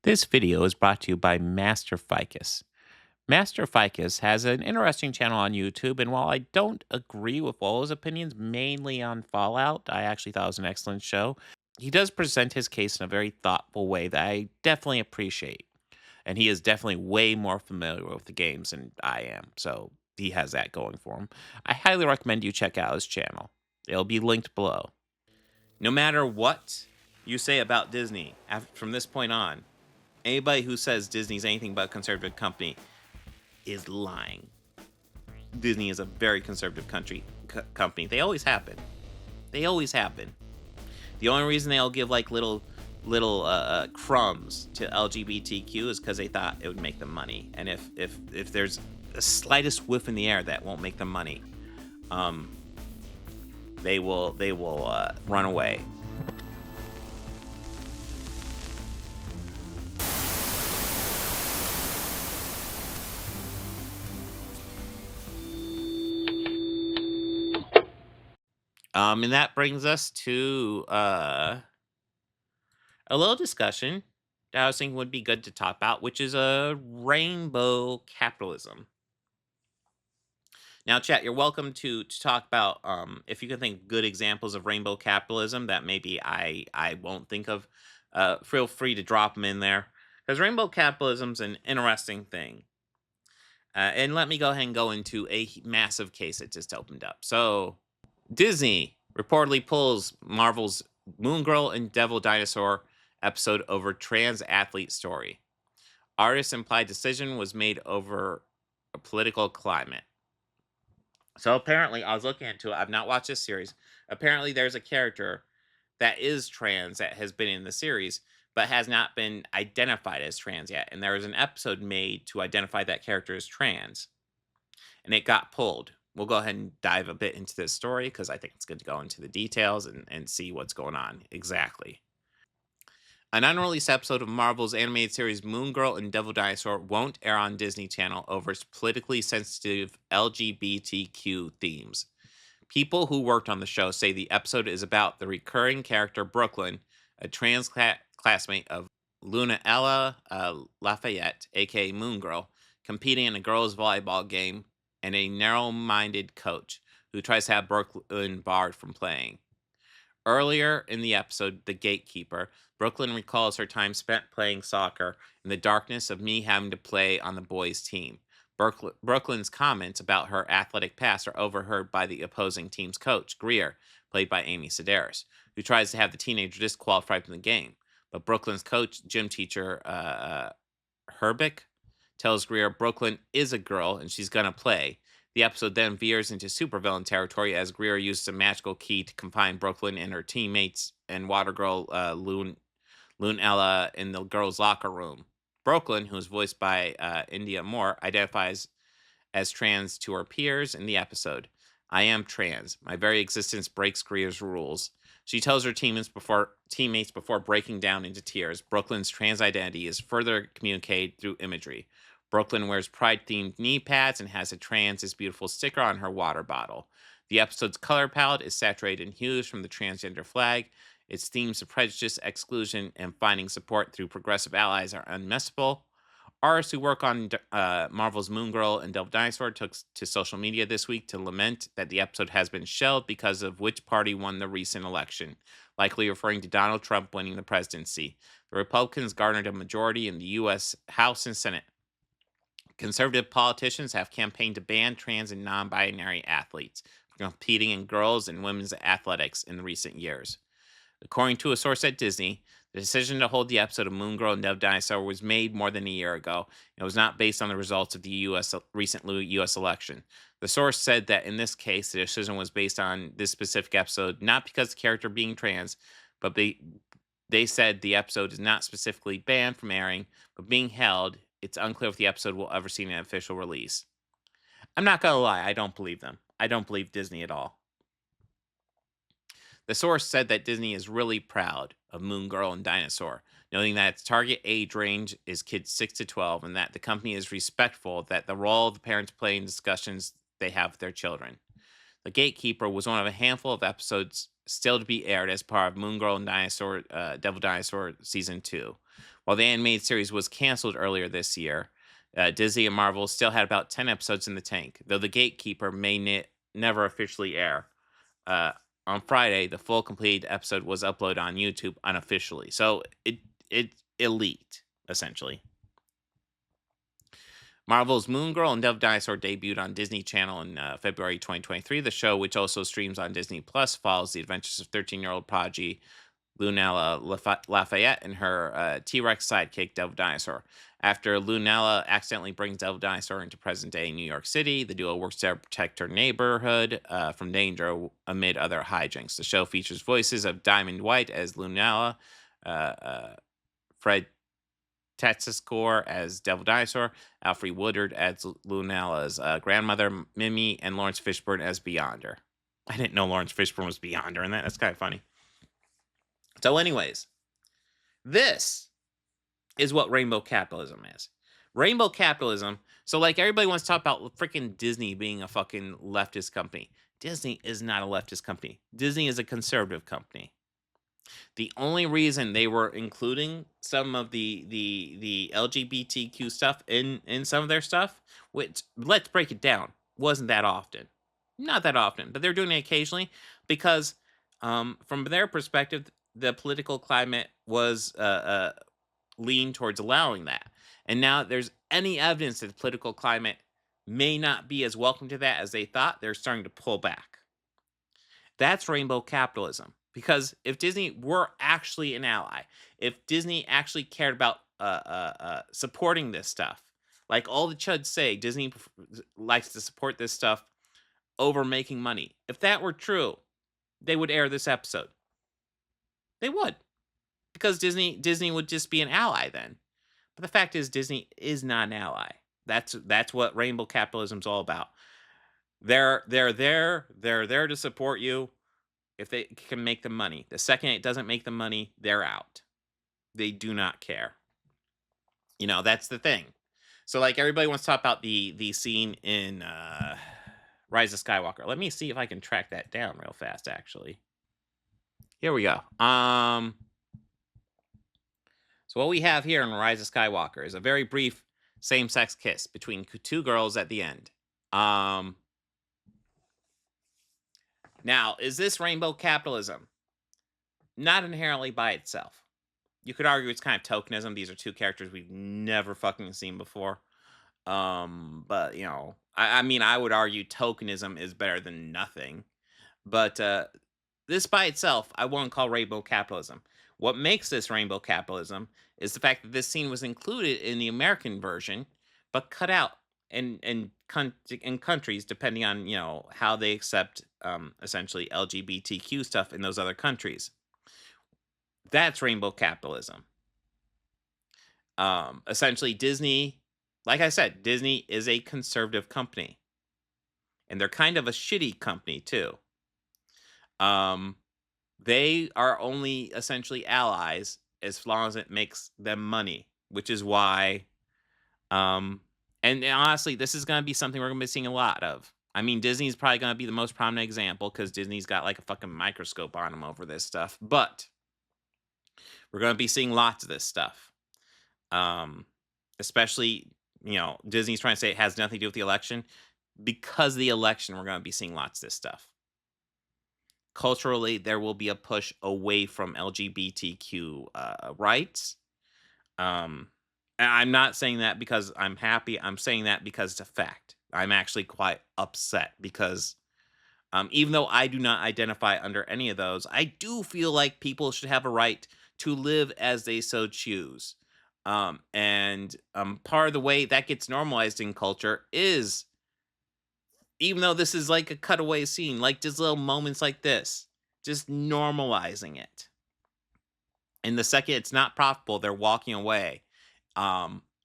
This video is brought to you by Master Ficus. Master Ficus has an interesting channel on YouTube, and while I don't agree with all his opinions, mainly on Fallout, I actually thought it was an excellent show. He does present his case in a very thoughtful way that I definitely appreciate. And he is definitely way more familiar with the games than I am, so he has that going for him. I highly recommend you check out his channel. It'll be linked below. No matter what you say about Disney from this point on, anybody who says Disney's anything but a conservative company is lying. Disney is a very conservative company. They always have been. They always have been. The only reason they'll give like little crumbs to LGBTQ is because they thought it would make them money. And if there's the slightest whiff in the air that won't make them money, they will run away. And that brings us to a little discussion that I was thinking would be good to talk about, which is a rainbow capitalism. Now, chat, you're welcome to talk about if you can think good examples of rainbow capitalism that maybe I won't think of. Feel free to drop them in there because rainbow capitalism's an interesting thing. And let me go ahead and go into a massive case that just opened up. So, Disney reportedly pulls Marvel's Moon Girl and Devil Dinosaur episode over trans athlete story. Artist's implied decision was made over a political climate. So apparently, I was looking into it. I've not watched this series. Apparently, there's a character that is trans that has been in the series, but has not been identified as trans yet. And there was an episode made to identify that character as trans, and it got pulled. We'll go ahead and dive a bit into this story because I think it's good to go into the details and see what's going on exactly. An unreleased episode of Marvel's animated series Moon Girl and Devil Dinosaur won't air on Disney Channel over its politically sensitive LGBTQ themes. People who worked on the show say the episode is about the recurring character Brooklyn, a trans classmate of Lunella Lafayette, aka Moon Girl, competing in a girls' volleyball game, and a narrow-minded coach who tries to have Brooklyn barred from playing. Earlier in the episode, The Gatekeeper, Brooklyn recalls her time spent playing soccer in the darkness of me having to play on the boys' team. Brooklyn's comments about her athletic past are overheard by the opposing team's coach, Greer, played by Amy Sedaris, who tries to have the teenager disqualified from the game. But Brooklyn's coach, gym teacher Herbick, tells Greer Brooklyn is a girl and she's going to play. The episode then veers into supervillain territory as Greer uses a magical key to confine Brooklyn and her teammates and water girl Lunella in the girls' locker room. Brooklyn, who is voiced by India Moore, identifies as trans to her peers in the episode. I am trans. My very existence breaks Greer's rules. She tells her teammates before breaking down into tears. Brooklyn's trans identity is further communicated through imagery. Brooklyn wears pride-themed knee pads and has a trans is beautiful sticker on her water bottle. The episode's color palette is saturated in hues from the transgender flag. Its themes of prejudice, exclusion, and finding support through progressive allies are unmissable. Artists who work on Marvel's Moon Girl and Devil Dinosaur took to social media this week to lament that the episode has been shelved because of which party won the recent election, likely referring to Donald Trump winning the presidency. The Republicans garnered a majority in the U.S. House and Senate. Conservative politicians have campaigned to ban trans and non-binary athletes from competing in girls' and women's athletics in recent years. According to a source at Disney, the decision to hold the episode of Moon Girl and Devil Dinosaur was made more than a year ago. It was not based on the results of the recent U.S. election. The source said that in this case, the decision was based on this specific episode, not because the character being trans, but they said the episode is not specifically banned from airing, but being held, it's unclear if the episode will ever see an official release. I'm not going to lie, I don't believe them. I don't believe Disney at all. The source said that Disney is really proud of Moon Girl and Dinosaur, noting that its target age range is kids 6 to 12 and that the company is respectful that the role the parents play in discussions they have with their children. The Gatekeeper was one of a handful of episodes still to be aired as part of Moon Girl and Dinosaur, Devil Dinosaur Season 2. While the animated series was canceled earlier this year, Disney and Marvel still had about 10 episodes in the tank, though The Gatekeeper may never officially air. Uh, on Friday, the full completed episode was uploaded on YouTube unofficially. So it leaked, essentially. Marvel's Moon Girl and Devil Dinosaur debuted on Disney Channel in February 2023. The show, which also streams on Disney Plus, follows the adventures of 13-year-old prodigy Lunella Lafayette and her T-Rex sidekick, Devil Dinosaur. After Lunella accidentally brings Devil Dinosaur into present-day New York City, the duo works to protect her neighborhood from danger amid other hijinks. The show features voices of Diamond White as Lunella, Fred Tetziscore as Devil Dinosaur, Alfre Woodard as Lunella's grandmother, Mimi, and Lawrence Fishburne as Beyonder. I didn't know Lawrence Fishburne was Beyonder in that. That's kind of funny. So anyways, this is what rainbow capitalism is. Rainbow capitalism. So like everybody wants to talk about freaking Disney being a fucking leftist company. Disney is not a leftist company. Disney is a conservative company. The only reason they were including some of the LGBTQ stuff in some of their stuff, which let's break it down, wasn't that often. Not that often, but they're doing it occasionally because from their perspective, the political climate was lean towards allowing that. And now there's any evidence that the political climate may not be as welcome to that as they thought, they're starting to pull back. That's rainbow capitalism. Because if Disney were actually an ally, if Disney actually cared about supporting this stuff, like all the chuds say, Disney likes to support this stuff over making money. If that were true, they would air this episode. They would, because Disney would just be an ally then. But the fact is, Disney is not an ally. That's what rainbow capitalism's all about. They're there to support you if they can make the money. The second it doesn't make the money, they're out. They do not care. You know, that's the thing. So like everybody wants to talk about the scene in Rise of Skywalker. Let me see if I can track that down real fast actually. Here we go. So what we have here in Rise of Skywalker is a very brief same-sex kiss between two girls at the end. Now, is this rainbow capitalism? Not inherently by itself. You could argue it's kind of tokenism. These are two characters we've never fucking seen before. But, you know, I mean, I would argue tokenism is better than nothing. But this by itself, I won't call rainbow capitalism. What makes this rainbow capitalism is the fact that this scene was included in the American version, but cut out in countries depending on, you know, how they accept essentially LGBTQ stuff in those other countries. That's rainbow capitalism. Essentially, Disney, like I said, Disney is a conservative company, and they're kind of a shitty company too. They are only essentially allies as long as it makes them money, which is why, and honestly, this is going to be something we're going to be seeing a lot of. I mean, Disney's probably going to be the most prominent example because Disney's got like a fucking microscope on them over this stuff. But we're going to be seeing lots of this stuff. Especially, you know, Disney's trying to say it has nothing to do with the election. Because of the election, we're going to be seeing lots of this stuff. Culturally, there will be a push away from LGBTQ rights. And I'm not saying that because I'm happy. I'm saying that because it's a fact. I'm actually quite upset because even though I do not identify under any of those, I do feel like people should have a right to live as they so choose. And part of the way that gets normalized in culture is, even though this is like a cutaway scene, like just little moments like this, just normalizing it. And the second it's not profitable, they're walking away.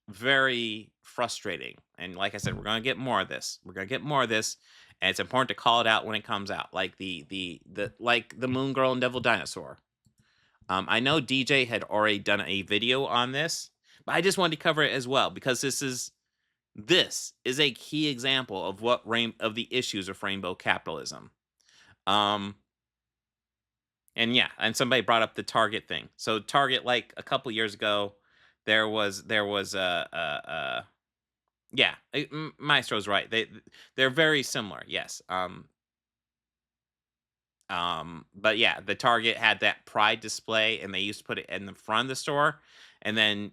Very frustrating. And like I said, we're gonna get more of this. We're gonna get more of this, and it's important to call it out when it comes out. Like the Moon Girl and Devil Dinosaur. I know DJ had already done a video on this, but I just wanted to cover it as well because this is a key example of of the issues of rainbow capitalism. And yeah, and somebody brought up the Target thing. So Target, like a couple years ago, there was a yeah, Maestro's right. They're very similar. Yes. But yeah, the Target had that pride display, and they used to put it in the front of the store, and then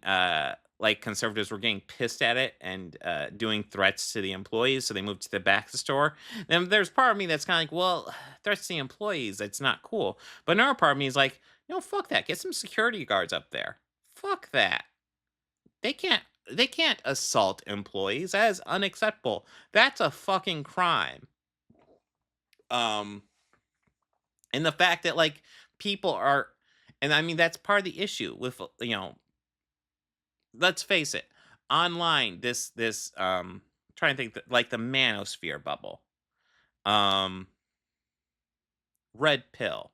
like conservatives were getting pissed at it and doing threats to the employees, so they moved to the back of the store. Then there's part of me that's kind of like, well, threats to the employees, that's not cool. But another part of me is like, fuck that. Get some security guards up there. Fuck that. They can't. They can't assault employees. That is unacceptable. That's a fucking crime. Um, and the fact that like people are, and I mean that's part of the issue with let's face it, online this trying to think that, like the manosphere bubble, um red pill,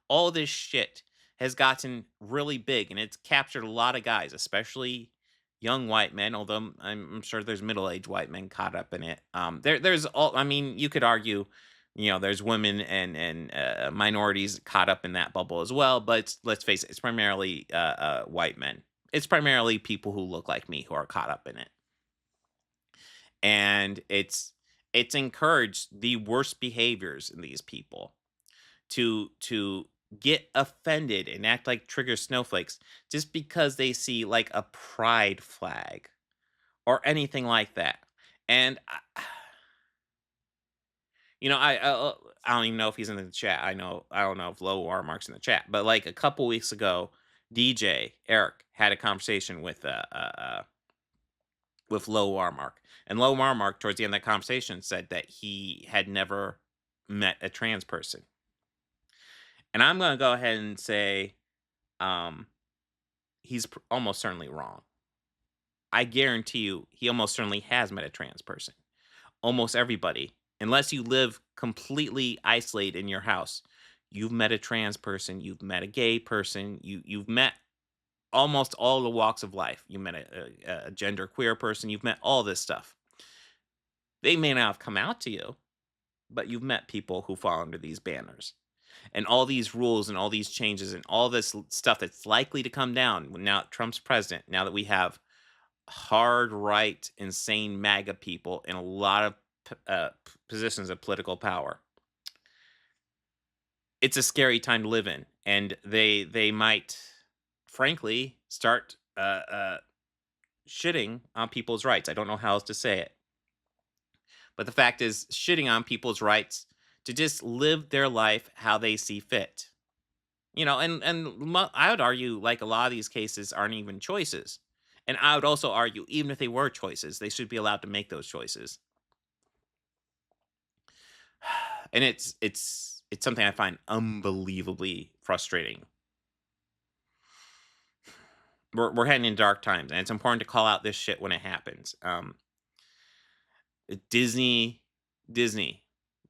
all this shit has gotten really big, and it's captured a lot of guys, especially young white men. Although I'm sure there's middle-aged white men caught up in it. There's all. I mean, you could argue, there's women and minorities caught up in that bubble as well. But let's face it, it's primarily white men. It's primarily people who look like me who are caught up in it, and it's encouraged the worst behaviors in these people to get offended and act like trigger snowflakes just because they see like a pride flag or anything like that. And I don't even know if he's in the chat. I don't know if Low Watermark's in the chat, but like a couple weeks ago, DJ Eric had a conversation with Low Watermark, and Low Watermark towards the end of that conversation said that he had never met a trans person. And I'm gonna go ahead and say, um, he's almost certainly wrong. I guarantee you, he almost certainly has met a trans person. Almost everybody, unless you live completely isolated in your house, you've met a trans person, you've met a gay person, you've met almost all the walks of life. You met a gender queer person, you've met all this stuff. They may not have come out to you, but you've met people who fall under these banners. And all these rules and all these changes and all this stuff that's likely to come down now that Trump's president, now that we have hard right, insane MAGA people in a lot of positions of political power. It's a scary time to live in, and they might, frankly, start shitting on people's rights. I don't know how else to say it, but the fact is, shitting on people's rights to just live their life how they see fit. I would argue like a lot of these cases aren't even choices. And I would also argue even if they were choices, they should be allowed to make those choices. And it's something I find unbelievably frustrating. We're heading in dark times, and it's important to call out this shit when it happens. Disney Disney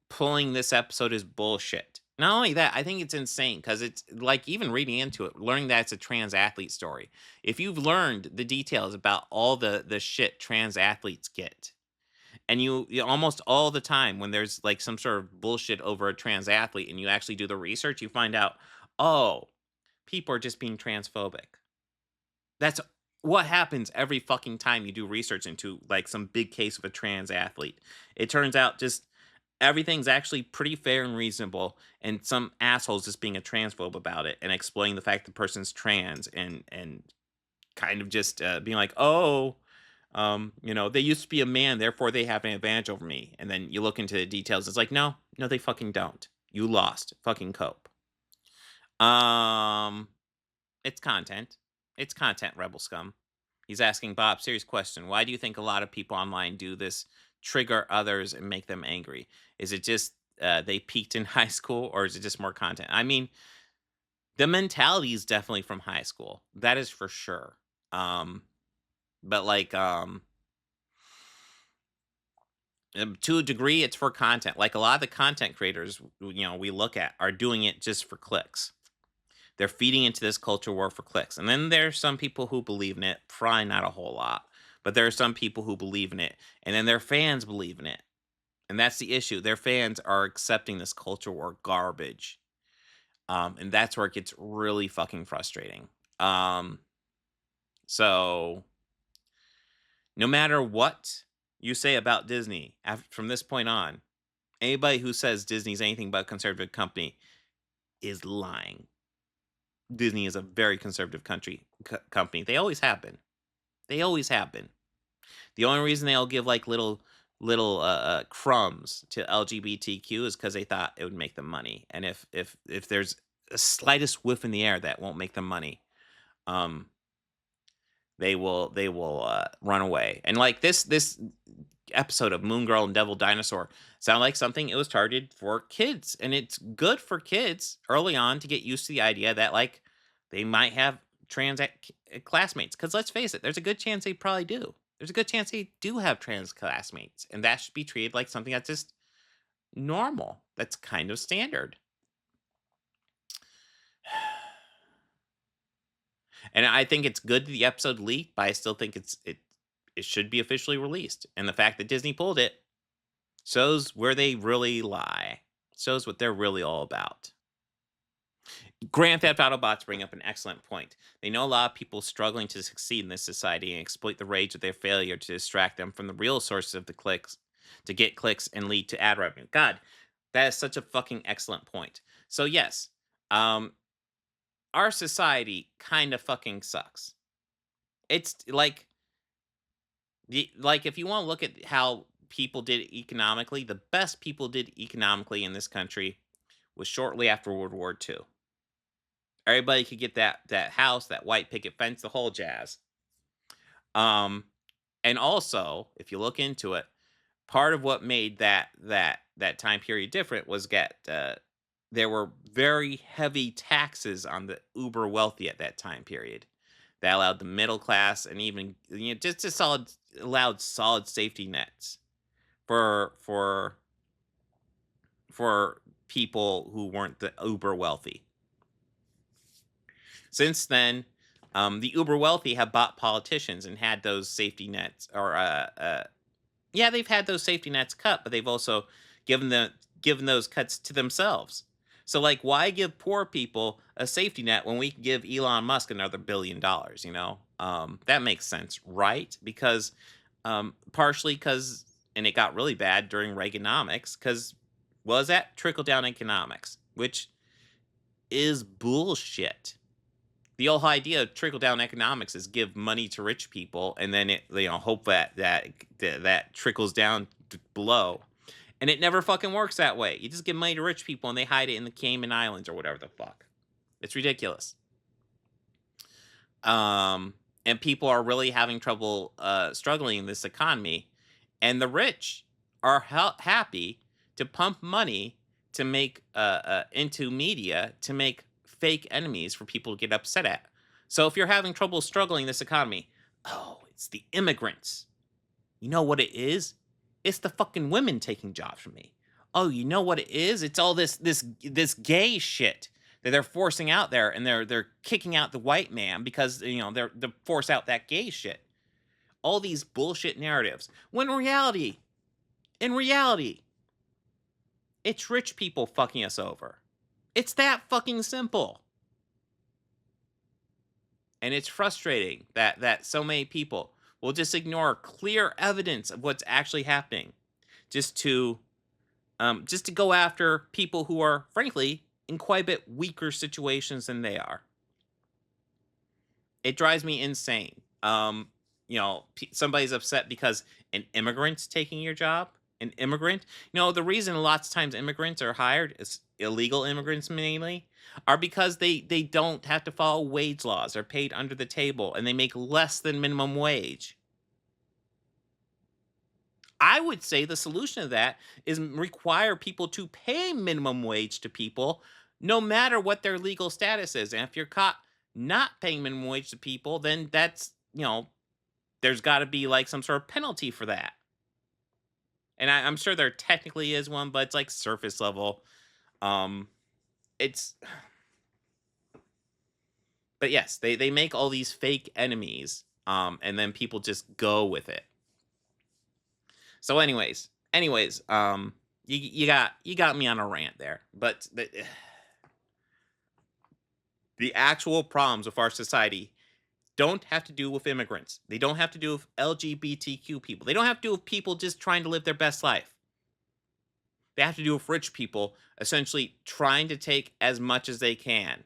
pulling this episode is bullshit. Not only that, I think it's insane because it's like even reading into it, learning that it's a trans athlete story. If you've learned the details about all the shit trans athletes get, and you almost all the time when there's like some sort of bullshit over a trans athlete and you actually do the research, you find out, oh, people are just being transphobic. That's what happens every fucking time you do research into like some big case of a trans athlete. It turns out just everything's actually pretty fair and reasonable, and some assholes just being a transphobe about it and explaining the fact the person's trans and kind of just being like, oh, they used to be a man, therefore they have an advantage over me. And then you look into the details, it's like, no, no, they fucking don't. You lost. Fucking cope. Um, it's content. It's content, rebel scum. He's asking Bob, serious question. Why do you think a lot of people online do this, trigger others and make them angry? Is it just they peaked in high school, or is it just more content? I mean, the mentality is definitely from high school. That is for sure. But like, to a degree, it's for content. Like a lot of the content creators, we look at are doing it just for clicks. They're feeding into this culture war for clicks. And then there's some people who believe in it, probably not a whole lot, but there are some people who believe in it, and then their fans believe in it. And that's the issue. Their fans are accepting this culture war garbage. And that's where it gets really fucking frustrating. Um, so no matter what you say about Disney from this point on, anybody who says Disney's anything but a conservative company is lying. Disney is a very conservative company. They always have been. They always have been. The only reason they'll give like little crumbs to LGBTQ is because they thought it would make them money. And if there's a slightest whiff in the air that won't make them money, um, they will run away. And like this episode of Moon Girl and Devil Dinosaur sound like something it was targeted for kids, and it's good for kids early on to get used to the idea that like they might have classmates. Because let's face it, there's a good chance they probably do. There's a good chance they do have trans classmates, and that should be treated like something that's just normal. That's kind of standard. And I think it's good that the episode leaked, but I still think it should be officially released. And the fact that Disney pulled it shows where they really lie. Shows what they're really all about. Grand Theft Auto bots bring up an excellent point. They know a lot of people struggling to succeed in this society and exploit the rage of their failure to distract them from the real sources of the clicks, to get clicks and lead to ad revenue. God, that is such a fucking excellent point. So yes, our society kind of fucking sucks. It's like if you want to look at how people did economically, the best people did economically in this country was shortly after World War II. Everybody could get that house, that white picket fence, the whole jazz. And also, if you look into it, part of what made that time period different was there were very heavy taxes on the uber wealthy at that time period. That allowed the middle class and even just allowed solid safety nets for people who weren't the uber wealthy. Since then, the uber wealthy have bought politicians and had those safety nets, or yeah, they've had those safety nets cut, but they've also given those cuts to themselves. So, like, why give poor people a safety net when we can give Elon Musk another $1 billion? That makes sense, right? Because partially because, and it got really bad during Reaganomics, because was that trickle down economics, which is bullshit. The whole idea of trickle down economics is give money to rich people and then hope that trickles down below. And it never fucking works that way. You just give money to rich people and they hide it in the Cayman Islands or whatever the fuck. It's ridiculous. And people are really having trouble struggling in this economy, and the rich are happy to pump money to make into media to make fake enemies for people to get upset at. So if you're having trouble struggling in this economy, oh, it's the immigrants. You know what it is? It's the fucking women taking jobs from me. Oh, you know what it is? It's all this gay shit that they're forcing out there, and they're kicking out the white man because they're force out that gay shit. All these bullshit narratives. When in reality, it's rich people fucking us over. It's that fucking simple. And it's frustrating that so many people will just ignore clear evidence of what's actually happening just to go after people who are, frankly, in quite a bit weaker situations than they are. It drives me insane. Somebody's upset because an immigrant's taking your job. An immigrant. The reason lots of times immigrants are hired, is illegal immigrants mainly, are because they don't have to follow wage laws. They're paid under the table and they make less than minimum wage. I would say the solution to that is require people to pay minimum wage to people, no matter what their legal status is. And if you're caught not paying minimum wage to people, then that's, there's got to be like some sort of penalty for that. And I'm sure there technically is one, but it's like surface level. But yes, they make all these fake enemies, and then people just go with it. So, anyways, you got me on a rant there, but The actual problems of our society don't have to do with immigrants. They don't have to do with LGBTQ people. They don't have to do with people just trying to live their best life. They have to do with rich people essentially trying to take as much as they can.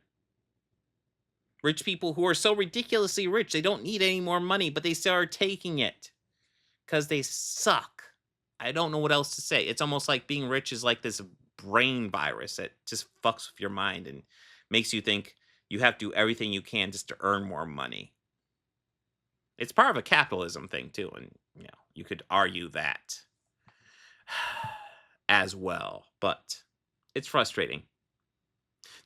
Rich people who are so ridiculously rich, they don't need any more money, but they still are taking it because they suck. I don't know what else to say. It's almost like being rich is like this brain virus that just fucks with your mind and makes you think you have to do everything you can just to earn more money. It's part of a capitalism thing too, and you could argue that as well, but it's frustrating.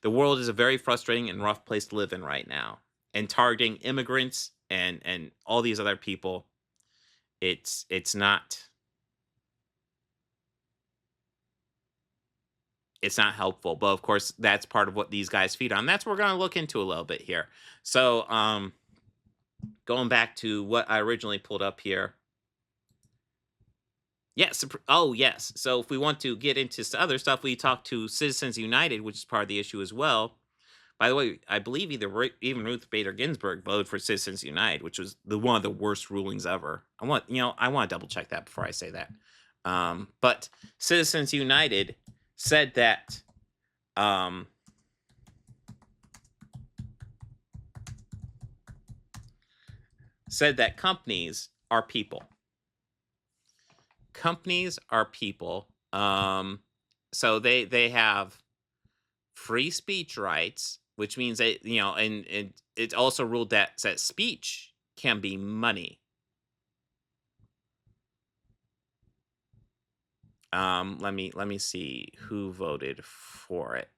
The world is a very frustrating and rough place to live in right now. And targeting immigrants and all these other people, it's not helpful. But of course, that's part of what these guys feed on. That's what we're going to look into a little bit here. So, going back to what I originally pulled up here. Yes. Oh, yes. So if we want to get into other stuff, we talk to Citizens United, which is part of the issue as well. By the way, I believe even Ruth Bader Ginsburg voted for Citizens United, which was one of the worst rulings ever. I want to double check that before I say that. But Citizens United said that companies are people. Companies are people. So they have free speech rights, which means that and it's also ruled that speech can be money. Let me see who voted for it.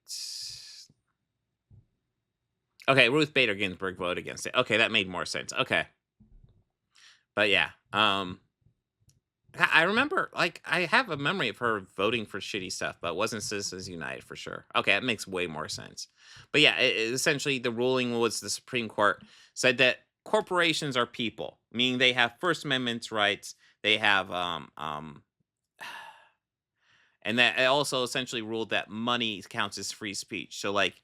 Okay, Ruth Bader Ginsburg voted against it. Okay, that made more sense. Okay, but yeah, I remember, like, I have a memory of her voting for shitty stuff, but it wasn't Citizens United for sure. Okay, that makes way more sense. But yeah, essentially, the ruling was the Supreme Court said that corporations are people, meaning they have First Amendment rights. They have, and that it also essentially ruled that money counts as free speech. So, like,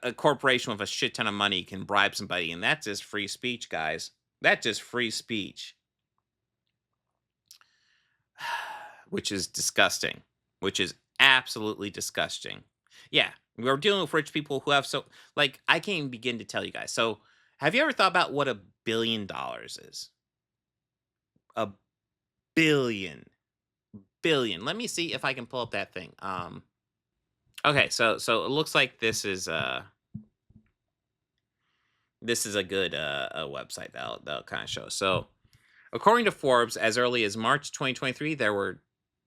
a corporation with a shit ton of money can bribe somebody, and that's just free speech, guys. That's just free speech. Which is disgusting, which is absolutely disgusting. Yeah, we're dealing with rich people who have like, I can't even begin to tell you guys. So, have you ever thought about what $1 billion is? A billion. Let me see if I can pull up that thing. Okay, so it looks like this is a good a website that'll kind of show. So, according to Forbes, as early as March 2023, there were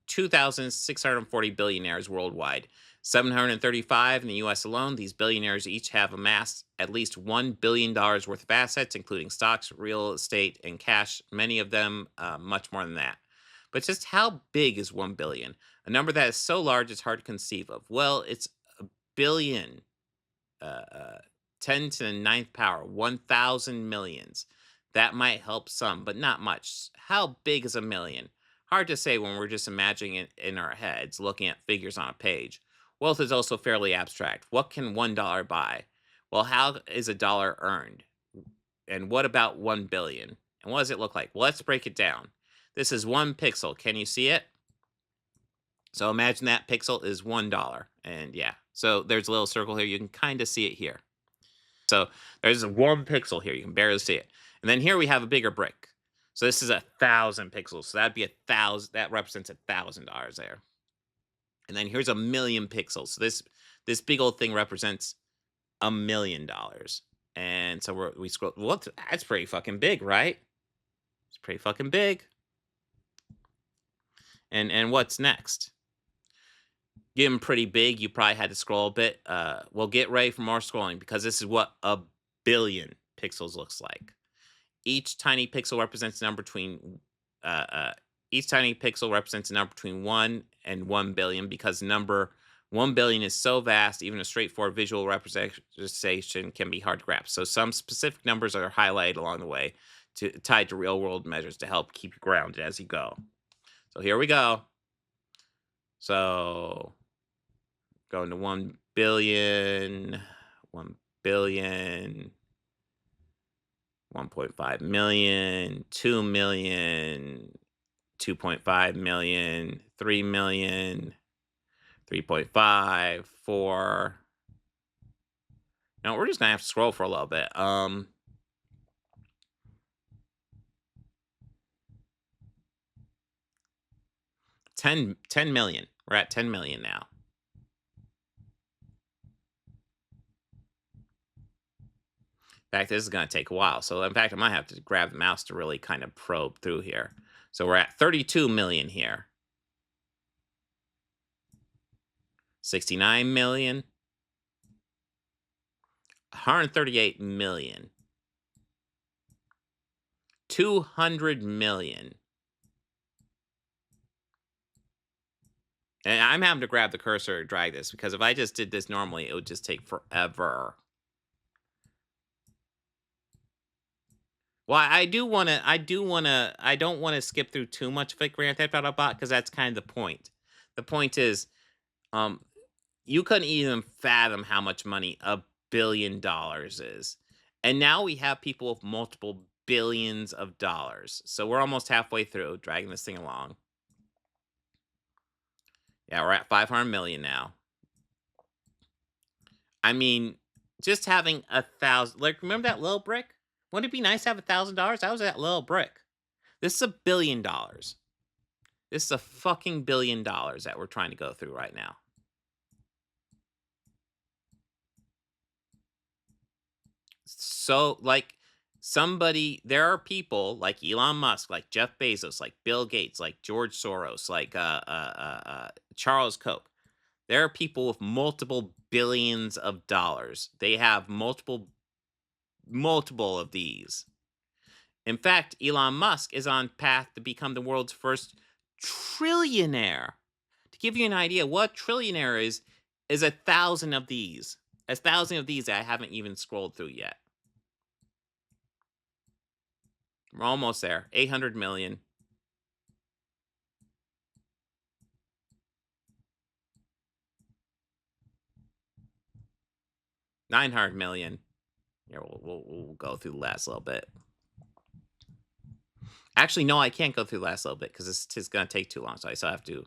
2,640 billionaires worldwide, 735 in the US alone. These billionaires each have amassed at least $1 billion worth of assets, including stocks, real estate, and cash, many of them much more than that. But just how big is 1 billion? A number that is so large it's hard to conceive of. Well, it's a billion, uh, uh, 10 to the ninth power, 1,000 millions. That might help some, but not much. How big is a million? Hard to say when we're just imagining it in our heads, looking at figures on a page. Wealth is also fairly abstract. What can $1 buy? Well, how is a dollar earned? And what about 1 billion? And what does it look like? Well, let's break it down. This is 1 pixel. Can you see it? So imagine that pixel is $1. And yeah, so there's a little circle here. You can kind of see it here. So there's 1 pixel here. You can barely see it. And then here we have a bigger brick. So this is 1,000 pixels. So that'd be 1,000. That represents $1,000 there. And then here's 1,000,000 pixels. So this big old thing represents $1 million. And so we scroll. Well, that's pretty fucking big, right? It's pretty fucking big. And what's next? Getting pretty big. You probably had to scroll a bit. Well, get ready for more scrolling because this is what 1 billion pixels looks like. Each tiny pixel represents a number between each tiny pixel represents a number between 1 and 1 billion because number 1 billion is so vast, even a straightforward visual representation can be hard to grasp. So some specific numbers are highlighted along the way tied to real world measures to help keep you grounded as you go. So here we go. So going to 1 billion, 1 billion, 1.5 million, 2 million, 2.5 million, 3 million, 3.5, 4. No, we're just gonna have to scroll for a little bit. 10 million. We're at 10 million now. In fact, this is gonna take a while. So in fact, I might have to grab the mouse to really kind of probe through here. So we're at 32 million here. 69 million. 138 million. 200 million. And I'm having to grab the cursor and drag this because if I just did this normally, it would just take forever. Well, I don't want to skip through too much of it, Grand Theft Auto Bot, because that's kind of the point. The point is, um, you couldn't even fathom how much money $1 billion is. And now we have people with multiple billions of dollars. So we're almost halfway through, dragging this thing along. Yeah, we're at 500 million now. I mean, just having 1,000, like, remember that little brick? Wouldn't it be nice to have $1,000? That was that little brick. This is $1 billion. This is a fucking $1 billion that we're trying to go through right now. So, like, there are people like Elon Musk, like Jeff Bezos, like Bill Gates, like George Soros, like Charles Koch. There are people with multiple billions of dollars. They have multiple of these. In fact, Elon Musk is on path to become the world's first trillionaire. To give you an idea, what a trillionaire is 1,000 of these. 1,000 of these that I haven't even scrolled through yet. We're almost there. 800 million. $900 million. Yeah, we'll go through the last little bit. Actually, no, I can't go through the last little bit because this is going to take too long. So I still have to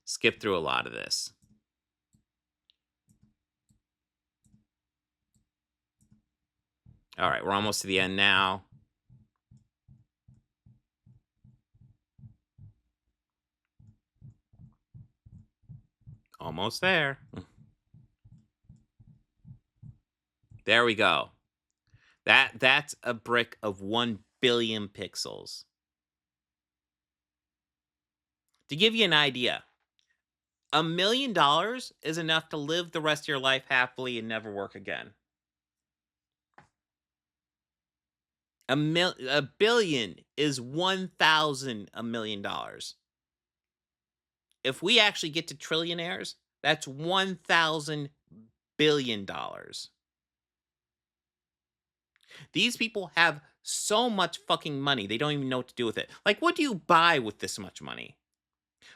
skip through a lot of this. All right, we're almost to the end now. Almost there. There we go. That's a brick of 1 billion pixels. To give you an idea, $1 million is enough to live the rest of your life happily and never work again. A billion is 1,000 $1 million. If we actually get to trillionaires, that's 1,000 billion dollars. These people have so much fucking money, they don't even know what to do with it. Like, what do you buy with this much money?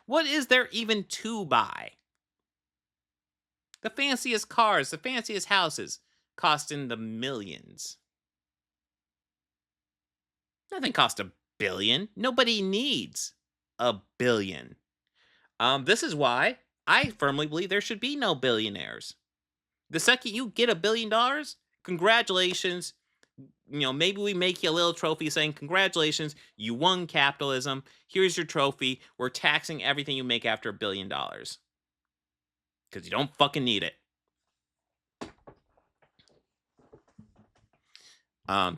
What is there even to buy? The fanciest cars, the fanciest houses cost in the millions. Nothing costs $1 billion. Nobody needs $1 billion. This is why I firmly believe there should be no billionaires. The second you get $1 billion, congratulations. You know, maybe we make you a little trophy saying, congratulations, you won capitalism. Here's your trophy. We're taxing everything you make after $1 billion. Because you don't fucking need it.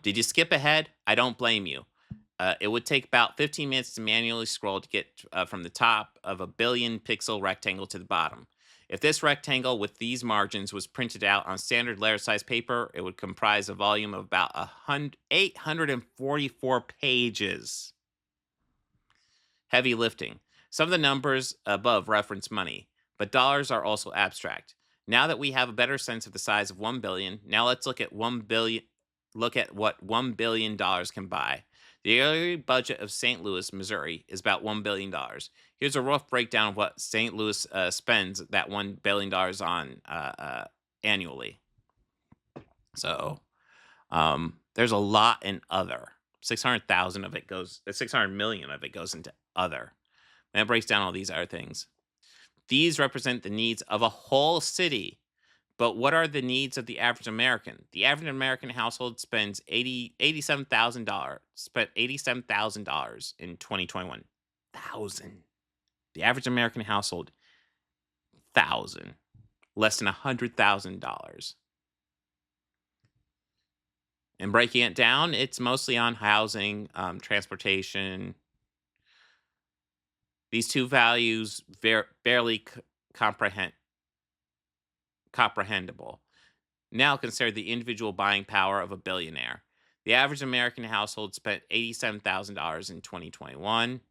Did you skip ahead? I don't blame you. It would take about 15 minutes to manually scroll to get from the top of a 1 billion pixel rectangle to the bottom. If this rectangle with these margins was printed out on standard letter size paper, it would comprise a volume of about 844 pages. Heavy lifting. Some of the numbers above reference money, but dollars are also abstract. Now that we have a better sense of the size of 1 billion, now let's look at 1 billion. Look at what $1 billion can buy. The yearly budget of St. Louis, Missouri is about $1 billion. Here's a rough breakdown of what St. Louis spends that $1 billion on annually. So there's a lot in other. 600,000 of it goes, 600 million of it goes into other. And it breaks down all these other things. These represent the needs of a whole city. But what are the needs of the average American? The average American household spends $87,000, spent $87,000 in 2021. Thousand. The average American household, thousand. Less than $100,000. And breaking it down, it's mostly on housing, transportation. These two values barely comprehensible. Now consider the individual buying power of a billionaire. The average American household spent $87,000 in 2021.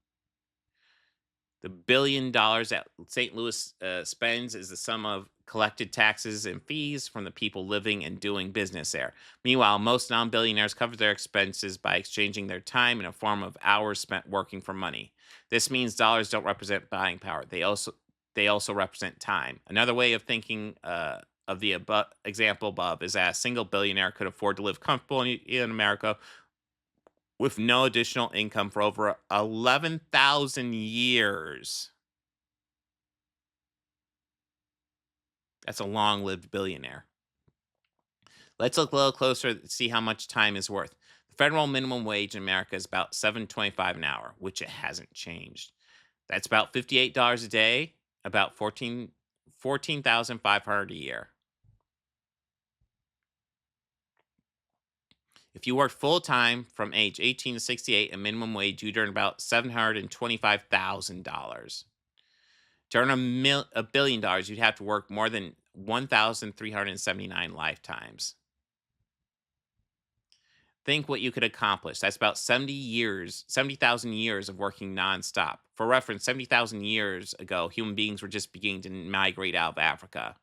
The $1 billion that St. Louis spends is the sum of collected taxes and fees from the people living and doing business there. Meanwhile, most non-billionaires cover their expenses by exchanging their time in a form of hours spent working for money. This means dollars don't represent buying power. They also represent time. Another way of thinking of the example above is that a single billionaire could afford to live comfortably in America with no additional income for over 11,000 years. That's a long-lived billionaire. Let's look a little closer to see how much time is worth. The federal minimum wage in America is about $7.25 an hour, which it hasn't changed. That's about $58 a day, about $14,500 a year. If you worked full-time from age 18 to 68 a minimum wage, you'd earn about $725,000. To earn $1 billion, you'd have to work more than 1,379 lifetimes. Think what you could accomplish. That's about 70,000 years of working nonstop. For reference, 70,000 years ago, human beings were just beginning to migrate out of Africa.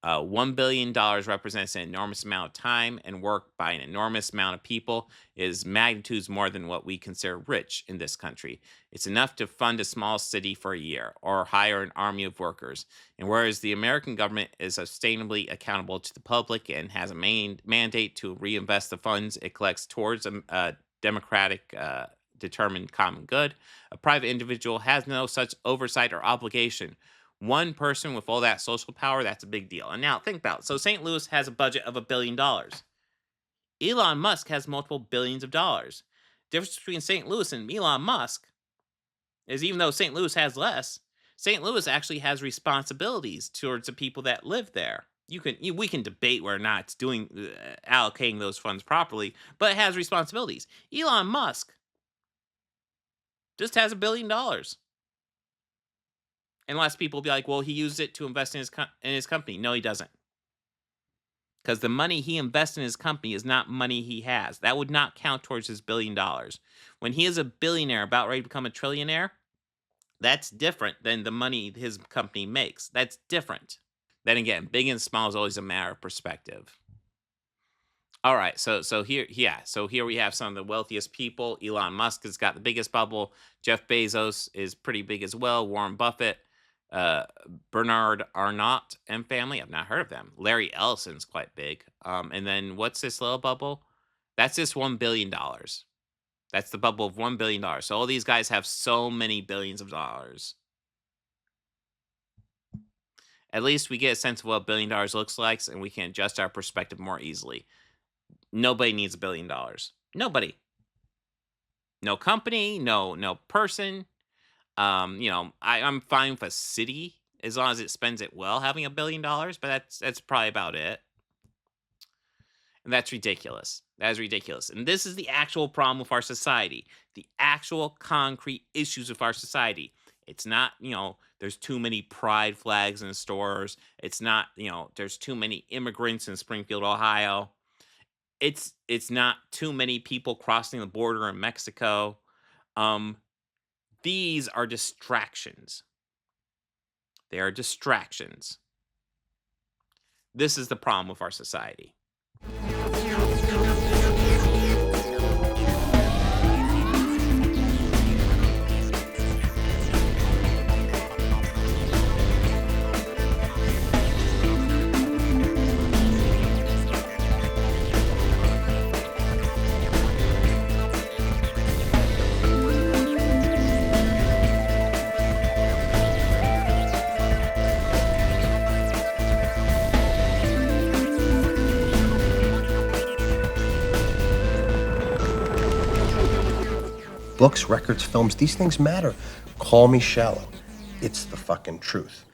$1 billion represents an enormous amount of time and work by an enormous amount of people. It is magnitudes more than what we consider rich in this country. It's enough to fund a small city for a year or hire an army of workers. And whereas the American government is sustainably accountable to the public and has a mandate to reinvest the funds it collects towards a democratic determined common good, a private individual has no such oversight or obligation. One person with all that social power, that's a big deal. And now think about it. So St. Louis has a budget of $1 billion. Elon Musk has multiple billions of dollars. The difference between St. Louis and Elon Musk is even though St. Louis has less, St. Louis actually has responsibilities towards the people that live there. We can debate whether or not it's doing allocating those funds properly, but it has responsibilities. Elon Musk just has $1 billion. Unless people be like, well, he used it to invest in his company. No, he doesn't. Because the money he invests in his company is not money he has. That would not count towards his $1 billion. When he is a billionaire about ready to become a trillionaire, that's different than the money his company makes. That's different. Then again, big and small is always a matter of perspective. All right, so here we have some of the wealthiest people. Elon Musk has got the biggest bubble. Jeff Bezos is pretty big as well. Warren Buffett. Bernard Arnault and family. I've not heard of them. Larry Ellison's quite big. And then what's this little bubble? That's just $1 billion. That's the bubble of $1 billion. So all these guys have so many billions of dollars. At least we get a sense of what $1 billion looks like, and we can adjust our perspective more easily. Nobody needs $1 billion. Nobody. No company, no person. I'm fine with a city as long as it spends it well having $1 billion, but that's probably about it. And that's ridiculous. That is ridiculous. And this is the actual problem with our society. The actual concrete issues of our society. It's not, there's too many pride flags in stores. It's not, there's too many immigrants in Springfield, Ohio. It's not too many people crossing the border in Mexico. These are distractions. They are distractions. This is the problem with our society. books, records, films, these things matter. Call me shallow. It's the fucking truth.